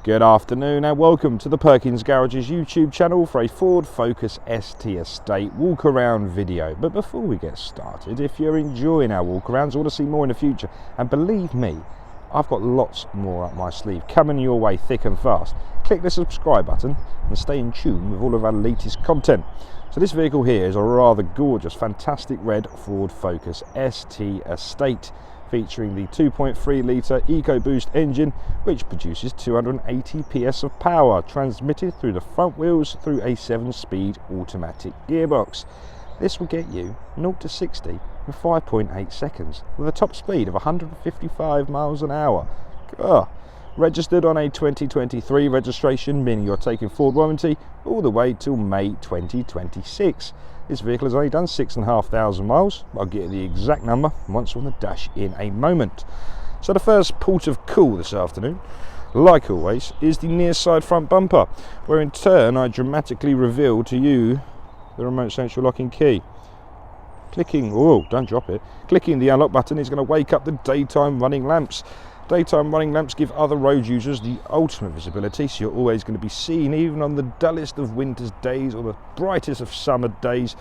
Good afternoon and welcome to the Perkins Garages YouTube channel for a Ford Focus ST Estate walk around video. But before we get started, if you're enjoying our walk arounds or want to see more in the future, and believe me, I've got lots more up my sleeve coming your way thick and fast, click the subscribe button and stay in tune with all of our latest content. So this vehicle here is a rather gorgeous, fantastic red Ford Focus ST Estate, featuring the 2.3 litre EcoBoost engine, which produces 280 PS of power, transmitted through the front wheels through a 7-speed automatic gearbox. This will get you 0 to 60 in 5.8 seconds, with a top speed of 155 miles an hour. Registered on a 2023 registration, meaning you're taking Ford warranty all the way till May 2026. This vehicle has only done 6,500 miles. I'll get you the exact number once we're on the dash in a moment. So the first port of call this afternoon, like always, is the near side front bumper, where in turn I dramatically reveal to you the remote central locking key. Clicking, oh, don't drop it. Clicking the unlock button is going to wake up the daytime running lamps. Daytime running lamps give other road users the ultimate visibility, so you're always going to be seen, even on the dullest of winter's days or the brightest of summer days.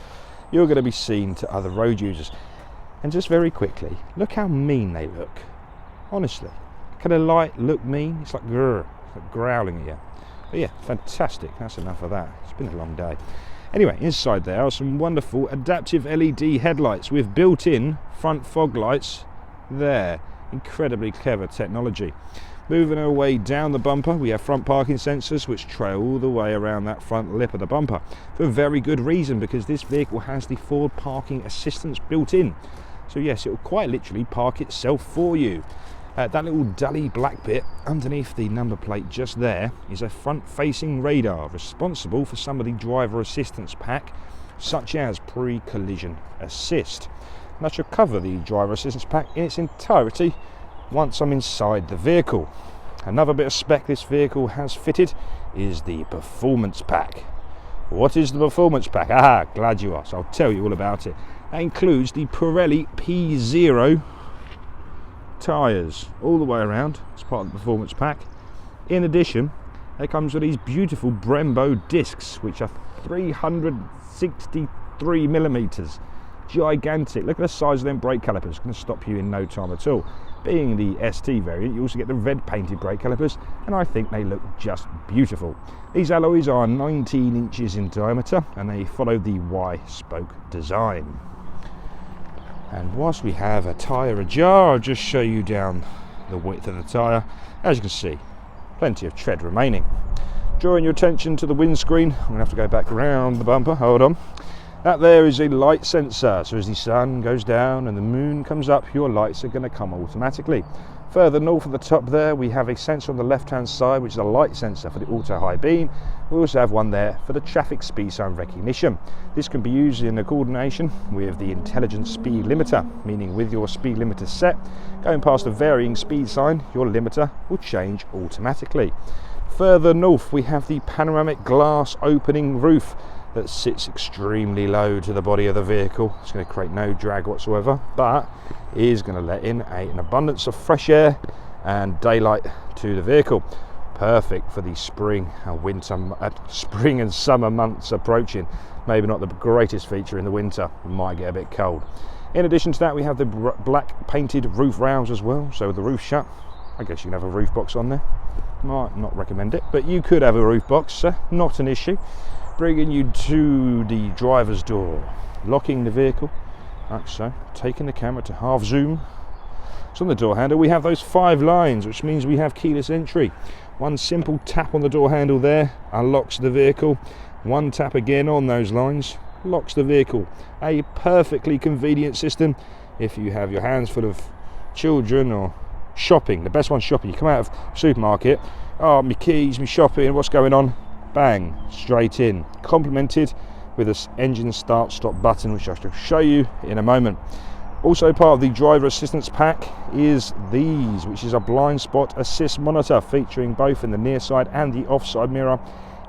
You're going to be seen to other road users. And just very quickly, look how mean they look. Honestly, can a light look mean? It's like grrr, it's like growling at you. But yeah, fantastic. That's enough of that. It's been a long day. Anyway, inside there are some wonderful adaptive LED headlights with built-in front fog lights there. Incredibly clever technology. Moving our way down the bumper, we have front parking sensors which trail all the way around that front lip of the bumper, for a very good reason, because this vehicle has the Ford parking assistance built in. So yes, it will quite literally park itself for you. That little dully black bit underneath the number plate just there is a front facing radar responsible for some of the driver assistance pack, such as pre-collision assist. And I shall cover the driver assistance pack in its entirety once I'm inside the vehicle. Another bit of spec this vehicle has fitted is the performance pack. What is the performance pack? Ah, glad you asked. I'll tell you all about it. That includes the Pirelli P0 tyres all the way around as part of the performance pack. In addition, it comes with these beautiful Brembo discs, which are 363 millimeters. Gigantic. Look at the size of them brake calipers. It's going to stop you in no time at all. Being the ST variant, you also get the red painted brake calipers, and I think they look just beautiful. These alloys are 19 inches in diameter, and they follow the Y-spoke design. And whilst we have a tyre ajar, I'll just show you down the width of the tyre. As you can see, plenty of tread remaining. Drawing your attention to the windscreen, I'm going to have to go back around the bumper. Hold on. That there is a light sensor, so as the sun goes down and the moon comes up, your lights are going to come automatically. Further north at the top there, we have a sensor on the left hand side, which is a light sensor for the auto high beam. We also have one there for the traffic speed sign recognition. This can be used in coordination with the intelligent speed limiter, meaning with your speed limiter set, going past a varying speed sign, your limiter will change automatically. Further north, we have the panoramic glass opening roof that sits extremely low to the body of the vehicle. It's going to create no drag whatsoever, but is going to let in an abundance of fresh air and daylight to the vehicle. Perfect for the spring and summer months approaching. Maybe not the greatest feature in the winter, it might get a bit cold. In addition to that, we have the black painted roof rails as well, so with the roof shut, I guess you can have a roof box on there. Might not recommend it, but you could have a roof box, not an issue. Bringing you to the driver's door, locking the vehicle like so, taking the camera to half zoom. So on the door handle we have those 5 lines, which means we have keyless entry. One simple tap on the door handle there unlocks the vehicle. One tap again on those lines locks the vehicle. A perfectly convenient system if you have your hands full of children or shopping. The best one's shopping. You come out of the supermarket, oh, my keys, my shopping, what's going on? Bang, straight in. Complemented with this engine start stop button, which I shall show you in a moment. Also part of the driver assistance pack is these, which is a blind spot assist monitor, featuring both in the near side and the offside mirror.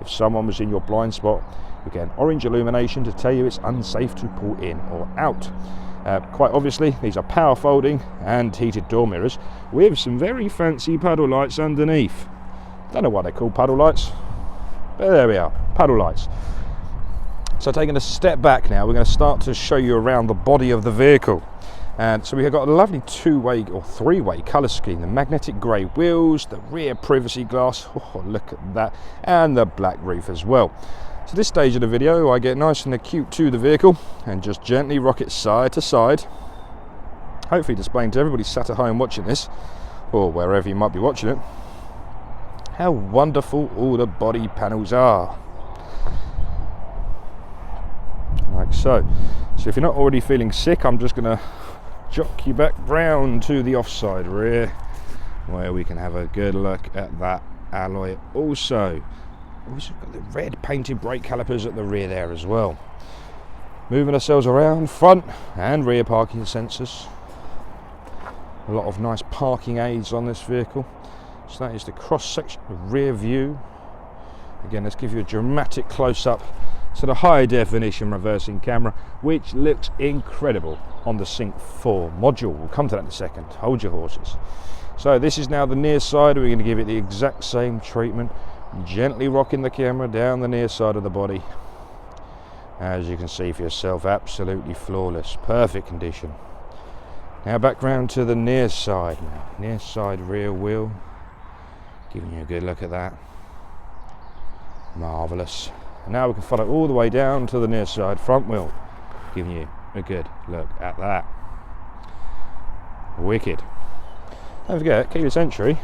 If someone was in your blind spot, you get an orange illumination to tell you it's unsafe to pull in or out. Quite obviously, these are power folding and heated door mirrors with some very fancy puddle lights underneath. Don't know why they're called puddle lights, but there we are, puddle lights. So taking a step back now, we're going to start to show you around the body of the vehicle. And so we've got a lovely two-way or three-way colour scheme, the magnetic grey wheels, the rear privacy glass, oh look at that, and the black roof as well. So this stage of the video I get nice and acute to the vehicle and just gently rock it side to side, hopefully displaying to everybody sat at home watching this, or wherever you might be watching it, how wonderful all the body panels are. Like so. So if you're not already feeling sick, I'm just going to jock you back round to the offside rear, where we can have a good look at that alloy also. We've also got the red painted brake calipers at the rear there as well. Moving ourselves around, front and rear parking sensors. A lot of nice parking aids on this vehicle. So that is the cross section, the rear view. Again, let's give you a dramatic close-up to the high definition reversing camera, which looks incredible on the Sync 4 module. We'll come to that in a second. Hold your horses. So this is now the near side. We're going to give it the exact same treatment, gently rocking the camera down the near side of the body. As you can see for yourself, absolutely flawless, perfect condition. Now back round to the near side now. Near side rear wheel, giving you a good look at that. Marvellous. And now we can follow all the way down to the near side front wheel, giving you a good look at that. Wicked. Don't forget, keyless entry,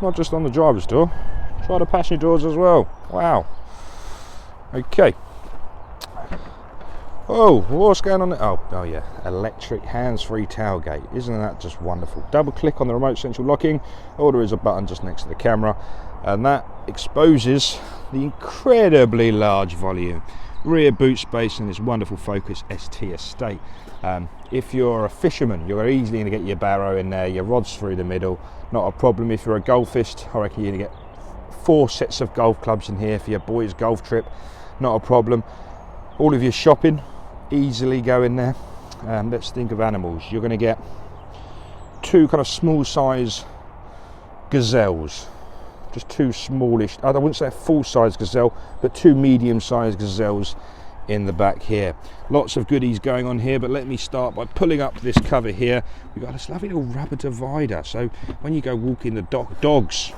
not just on the driver's door, try the passenger doors as well. Wow. Okay. Oh, what's going on there? Oh yeah, electric hands-free tailgate. Isn't that just wonderful? Double click on the remote central locking, or there is a button just next to the camera, and that exposes the incredibly large volume rear boot space in this wonderful Focus ST estate. If you're a fisherman, you're easily going to get your barrow in there, your rods through the middle, not a problem. If you're a golfist, I reckon you're going to get 4 sets of golf clubs in here for your boys' golf trip, not a problem. All of your shopping, easily go in there. Let's think of animals. You're going to get 2 kind of small size gazelles, just 2 smallish, I wouldn't say a full size gazelle, but 2 medium sized gazelles in the back here. Lots of goodies going on here, but let me start by pulling up this cover here. We've got this lovely little rubber divider, so when you go walking the dogs,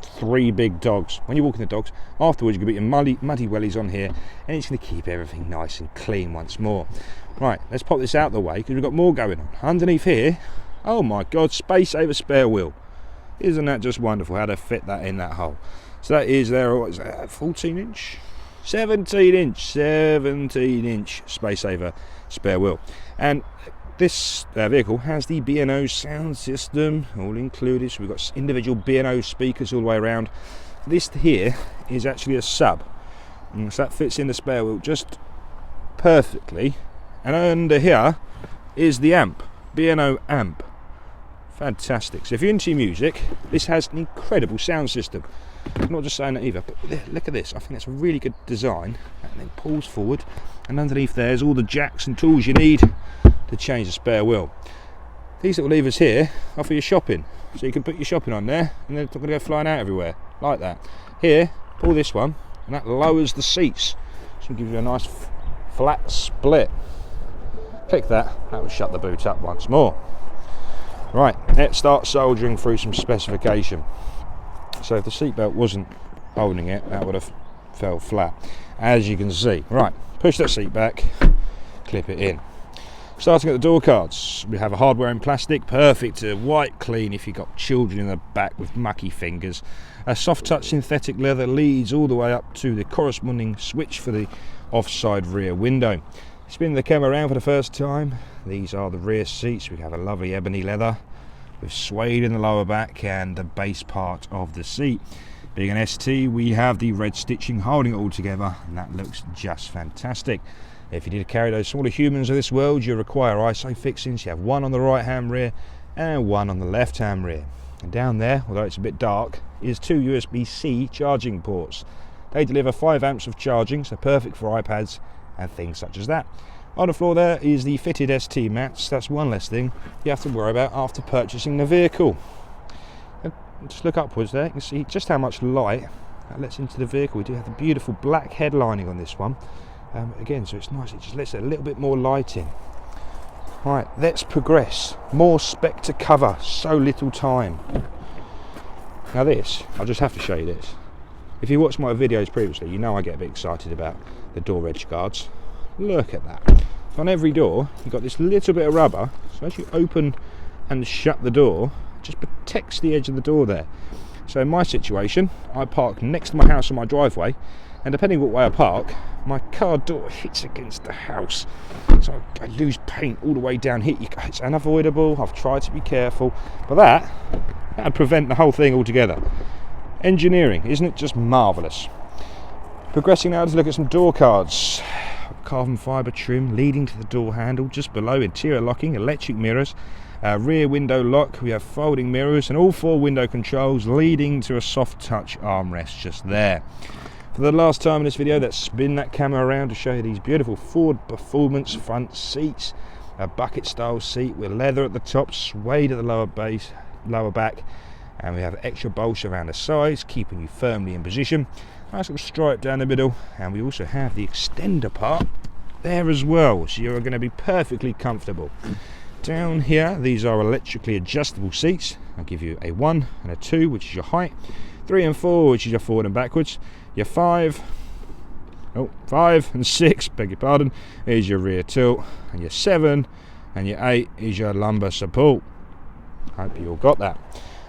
3 big dogs, when you're walking the dogs, afterwards you can put your muddy wellies on here, and it's going to keep everything nice and clean once more. Right, let's pop this out the way because we've got more going on. Underneath here, oh my god, space saver spare wheel. Isn't that just wonderful how to fit that in that hole? So that is there, what is that, 14 inch? 17 inch space saver spare wheel. And this vehicle has the B&O sound system all included, so we've got individual B&O speakers all the way around. This here is actually a sub, so that fits in the spare wheel just perfectly. And under here is the amp, B&O amp. Fantastic. So if you're into music, this has an incredible sound system. I'm not just saying that either, but look at this. I think that's a really good design. And then pulls forward, and underneath there's all the jacks and tools you need to change the spare wheel. These little levers here are for your shopping, so you can put your shopping on there and they're not going to go flying out everywhere like that. Here, pull this one and that lowers the seats, so it gives you a nice flat split. Click that will shut the boot up once more. Right, let's start soldering through some specification. So if the seatbelt wasn't holding it, that would have fell flat, as you can see. Right, push that seat back, clip it in. Starting at the door cards, we have a hardware in plastic, perfect to wipe clean if you've got children in the back with mucky fingers. A soft touch synthetic leather leads all the way up to the corresponding switch for the offside rear window. Spin the camera around for the first time. These are the rear seats. We have a lovely ebony leather with suede in the lower back and the base part of the seat. Being an ST, we have the red stitching holding it all together, and that looks just fantastic. If you need to carry those smaller humans of this world, you require ISO fixings. You have one on the right hand rear and one on the left hand rear. And down there, although it's a bit dark, is 2 USB-C charging ports. They deliver 5 amps of charging, so perfect for iPads and things such as that. On the floor there is the fitted ST mats. That's one less thing you have to worry about after purchasing the vehicle. just look upwards there, you can see just how much light that lets into the vehicle. We do have the beautiful black headlining on this one. Again, so it's nice, it just lets a little bit more light in. Right, let's progress. More spec to cover, so little time. Now this, I'll just have to show you this. If you watched my videos previously, you know I get a bit excited about the door edge guards. Look at that. So on every door, you've got this little bit of rubber, so as you open and shut the door, it just protects the edge of the door there. So in my situation, I park next to my house on my driveway, and depending what way I park, my car door hits against the house. So I lose paint all the way down here. It's unavoidable, I've tried to be careful, but that'd prevent the whole thing altogether. Engineering, isn't it just marvellous? Progressing now to look at some door cards. Carbon fibre trim leading to the door handle, just below interior locking, electric mirrors, rear window lock, we have folding mirrors, and all 4 window controls leading to a soft touch armrest just there. For the last time in this video, let's spin that camera around to show you these beautiful Ford Performance front seats. A bucket style seat with leather at the top, suede at the lower back, and we have extra bolster around the sides, keeping you firmly in position. Nice little stripe down the middle, and we also have the extender part there as well, so you're going to be perfectly comfortable. Down here, these are electrically adjustable seats. I'll give you a 1 and a 2, which is your height, 3 and 4, which is your forward and backwards, your 5 and 6, beg your pardon, is your rear tilt, and your 7 and your 8 is your lumbar support. Hope you all got that.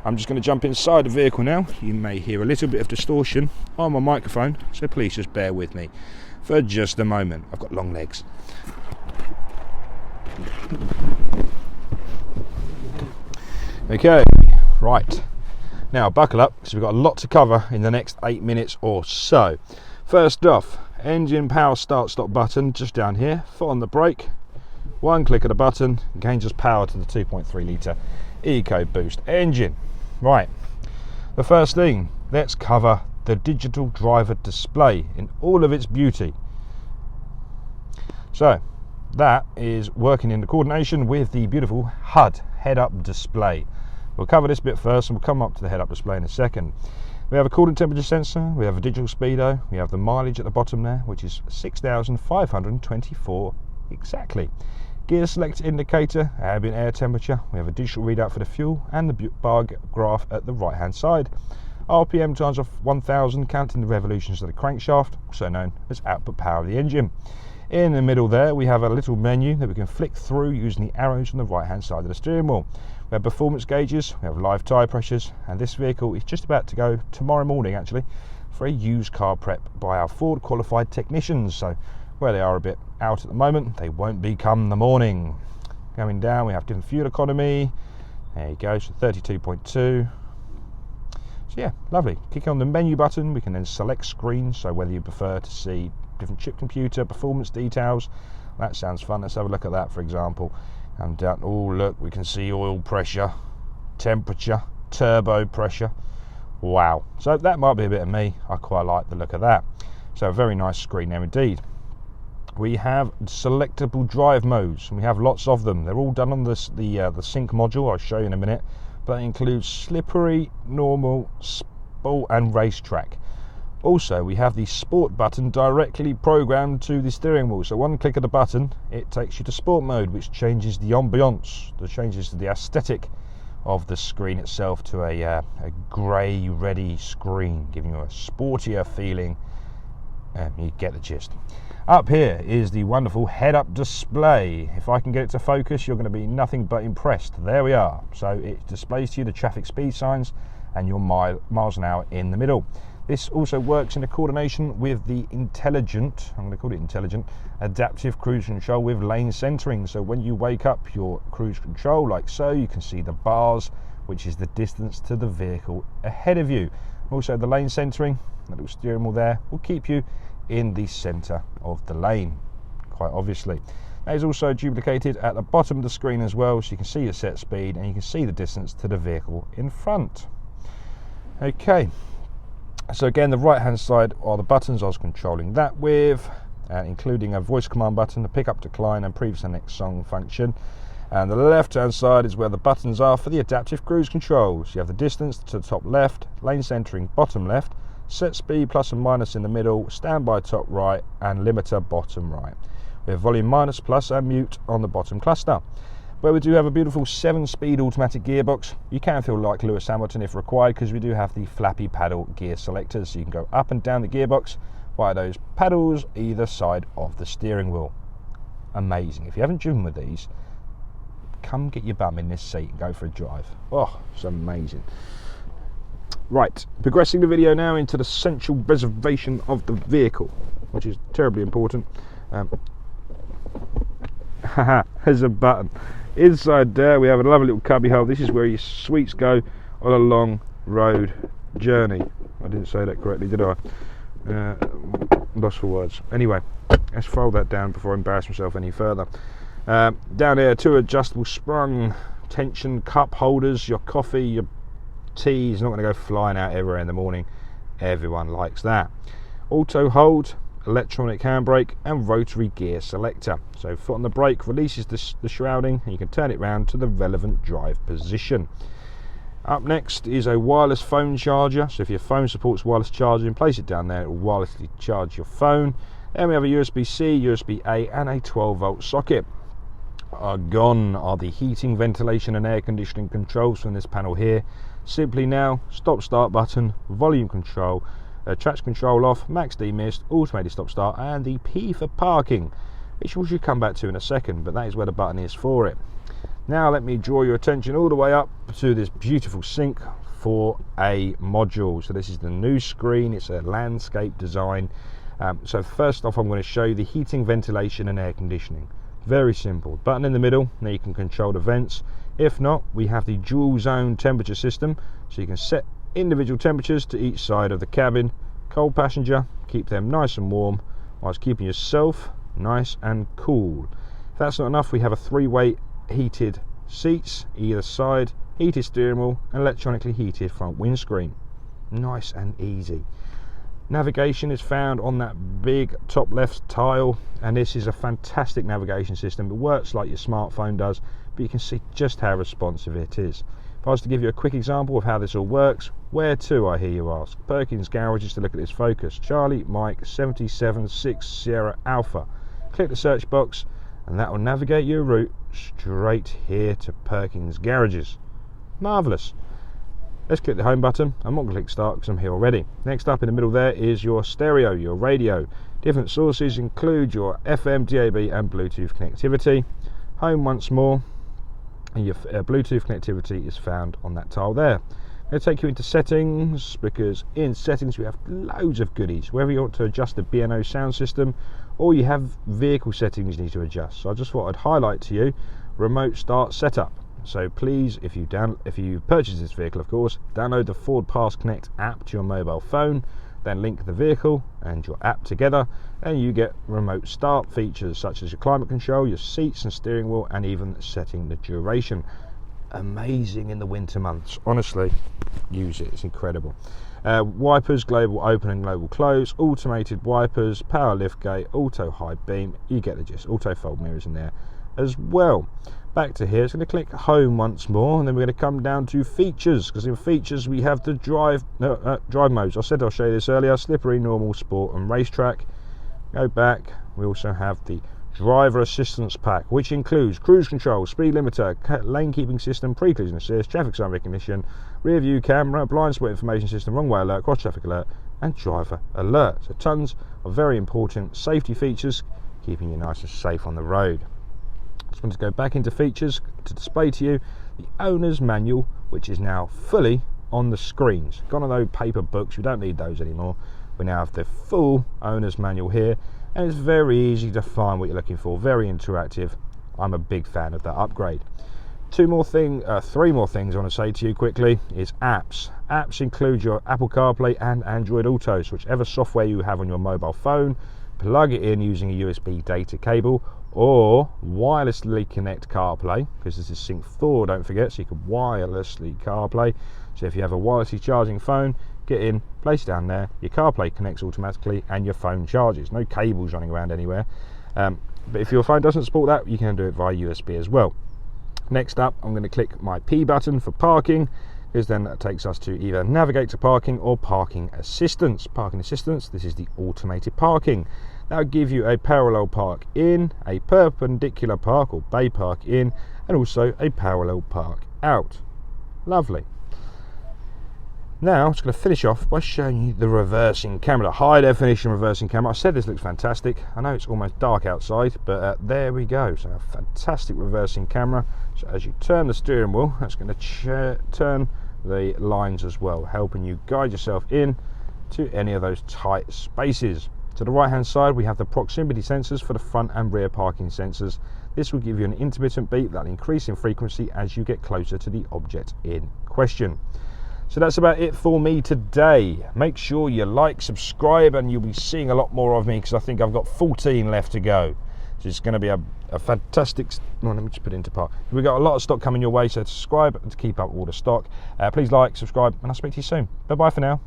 I'm just going to jump inside the vehicle now. You may hear a little bit of distortion on my microphone, so please just bear with me for just a moment. I've got long legs. Okay, right. Now buckle up, because we've got a lot to cover in the next 8 minutes or so. First off, engine power start stop button just down here. Foot on the brake, 1 click of the button, gains us power to the 2.3 litre EcoBoost engine. Right, the first thing, let's cover the digital driver display in all of its beauty. So that is working in coordination with the beautiful HUD head-up display. We'll cover this bit first, and we'll come up to the head-up display in a second. We have a coolant temperature sensor, we have a digital speedo, we have the mileage at the bottom there, which is 6,524 exactly. Gear select indicator, ambient air temperature, we have a digital readout for the fuel, and the bar graph at the right hand side. RPM times off 1000, counting the revolutions of the crankshaft, also known as output power of the engine. In the middle there, we have a little menu that we can flick through using the arrows on the right hand side of the steering wheel. We have performance gauges, we have live tyre pressures, and this vehicle is just about to go tomorrow morning actually for a used car prep by our Ford qualified technicians. So where they are a bit out at the moment, they won't be come the morning. Going down, we have different fuel economy. There you go, so 32.2. So yeah, lovely. Clicking on the menu button, we can then select screen, so whether you prefer to see different chip computer, performance details, that sounds fun. Let's have a look at that, for example. And down, oh look, we can see oil pressure, temperature, turbo pressure. Wow, so that might be a bit of me. I quite like the look of that. So a very nice screen there indeed. We have selectable drive modes, and we have lots of them. They're all done on the sync module. I'll show you in a minute. But it includes slippery, normal, sport, and racetrack. Also, we have the sport button directly programmed to the steering wheel. So 1 click of the button, it takes you to sport mode, which changes the ambiance, that changes the aesthetic of the screen itself to a grey, ready screen, giving you a sportier feeling. You get the gist. Up here is the wonderful head-up display. If I can get it to focus, you're going to be nothing but impressed. There we are. So it displays to you the traffic speed signs and your miles an hour in the middle. This also works in coordination with the intelligent, I'm going to call it intelligent, adaptive cruise control with lane centering. So when you wake up your cruise control like so, you can see the bars, which is the distance to the vehicle ahead of you. Also the lane centering, that little steering wheel there, will keep you in the center of the lane, quite obviously. That is also duplicated at the bottom of the screen as well, so you can see your set speed and you can see the distance to the vehicle in front. Okay. So again, the right hand side are the buttons I was controlling that with, including a voice command button, a pick up, decline, and previous and next song function. And the left hand side is where the buttons are for the adaptive cruise control. So you have the distance to the top left, lane centering bottom left, set speed plus and minus in the middle, standby top right, and limiter bottom right. We have volume minus, plus, and mute on the bottom cluster. Where we do have a beautiful 7-speed automatic gearbox. You can feel like Lewis Hamilton if required, because we do have the flappy paddle gear selectors, so you can go up and down the gearbox via those paddles either side of the steering wheel. Amazing. If you haven't driven with these, come get your bum in this seat and go for a drive. Oh, it's amazing. Right, progressing the video now into the central reservation of the vehicle, which is terribly important. There's a button. Inside there we have a lovely little cubby hole. This is where your sweets go on a long road journey. I didn't say that correctly, did I? Lost for words. Anyway, let's fold that down before I embarrass myself any further. Down here, 2 adjustable sprung tension cup holders. Your coffee, your tea is not going to go flying out everywhere in the morning. Everyone likes that. Auto hold, electronic handbrake, and rotary gear selector. So foot on the brake releases the shrouding, and you can turn it round to the relevant drive position. Up next is a wireless phone charger. So if your phone supports wireless charging, place it down there, it will wirelessly charge your phone. Then we have a USB-C, USB-A, and a 12-volt socket. Gone are the heating, ventilation, and air conditioning controls from this panel here. Simply now, stop-start button, volume control, traction control off, max demist, automated stop-start, and the P for parking, which we should come back to in a second, but that is where the button is for it. Now let me draw your attention all the way up to this beautiful sink for a module. So this is the new screen. It's a landscape design. So first off, I'm going to show you the heating, ventilation, and air conditioning. Very simple. Button in the middle. Now you can control the vents. If not, we have the dual zone temperature system, so you can set individual temperatures to each side of the cabin. Cold passenger, keep them nice and warm, whilst keeping yourself nice and cool. If that's not enough, we have a 3-way heated seats either side, heated steering wheel, and electronically heated front windscreen. Nice and easy. Navigation is found on that big top left tile, and this is a fantastic navigation system. It works like your smartphone does, but you can see just how responsive it is. If I was to give you a quick example of how this all works, where to, I hear you ask? Perkins Garages to look at this focus. Charlie Mike 776 Sierra Alpha. Click the search box, and that will navigate your route straight here to Perkins Garages. Marvellous. Let's click the home button. I'm not going to click start because I'm here already. Next up in the middle there is your stereo, your radio. Different sources include your FM, DAB, and Bluetooth connectivity. Home once more, and your Bluetooth connectivity is found on that tile there. I'm going to take you into settings, because in settings we have loads of goodies. Whether you want to adjust the B&O sound system, or you have vehicle settings you need to adjust. So I just thought I'd highlight to you remote start setup. So please, if you purchase this vehicle, of course, download the Ford Pass Connect app to your mobile phone, then link the vehicle and your app together, and you get remote start features such as your climate control, your seats and steering wheel, and even setting the duration. Amazing in the winter months. Honestly, use it. It's incredible. Wipers, global open and global close, automated wipers, power lift gate, auto high beam. You get the gist. Auto fold mirrors in there as well. Back to here, it's going to click home once more, and then we're going to come down to features, because in features we have the drive modes. I said I'll show you this earlier: slippery, normal, sport, and racetrack. Go back, we also have the driver assistance pack, which includes cruise control, speed limiter, lane keeping system, pre-collision assist, traffic sign recognition, rear view camera, blind spot information system, wrong way alert, cross traffic alert, and driver alert. So tons of very important safety features, keeping you nice and safe on the road. Just want to go back into features to display to you the owner's manual, which is now fully on the screens. Gone are those paper books, we don't need those anymore. We now have the full owner's manual here, and it's very easy to find what you're looking for, very interactive. I'm a big fan of that upgrade. Three more things I want to say to you quickly is apps. Apps include your Apple CarPlay and Android Auto, so whichever software you have on your mobile phone, plug it in using a USB data cable, or wirelessly connect CarPlay, because this is Sync 4, don't forget, so you can wirelessly CarPlay. So if you have a wirelessly charging phone, get in, place it down there, your CarPlay connects automatically and your phone charges. No cables running around anywhere. But if your phone doesn't support that, you can do it via USB as well. Next up, I'm going to click my P button for parking, because then that takes us to either navigate to parking or parking assistance. Parking assistance, this is the automated parking. That will give you a parallel park in, a perpendicular park or bay park in, and also a parallel park out. Lovely. Now I'm just going to finish off by showing you the reversing camera, the high definition reversing camera. I said this looks fantastic. I know it's almost dark outside, but there we go. So a fantastic reversing camera. So as you turn the steering wheel, that's going to turn the lines as well, helping you guide yourself in to any of those tight spaces. To the right hand side, we have the proximity sensors for the front and rear parking sensors. This will give you an intermittent beep that will increase in frequency as you get closer to the object in question. So that's about it for me today. Make sure you like, subscribe, and you'll be seeing a lot more of me, because I think I've got 14 left to go. So it's going to be a fantastic... Well, let me just put it into park. We've got a lot of stock coming your way, so subscribe to keep up all the stock. Please like, subscribe, and I'll speak to you soon. Bye-bye for now.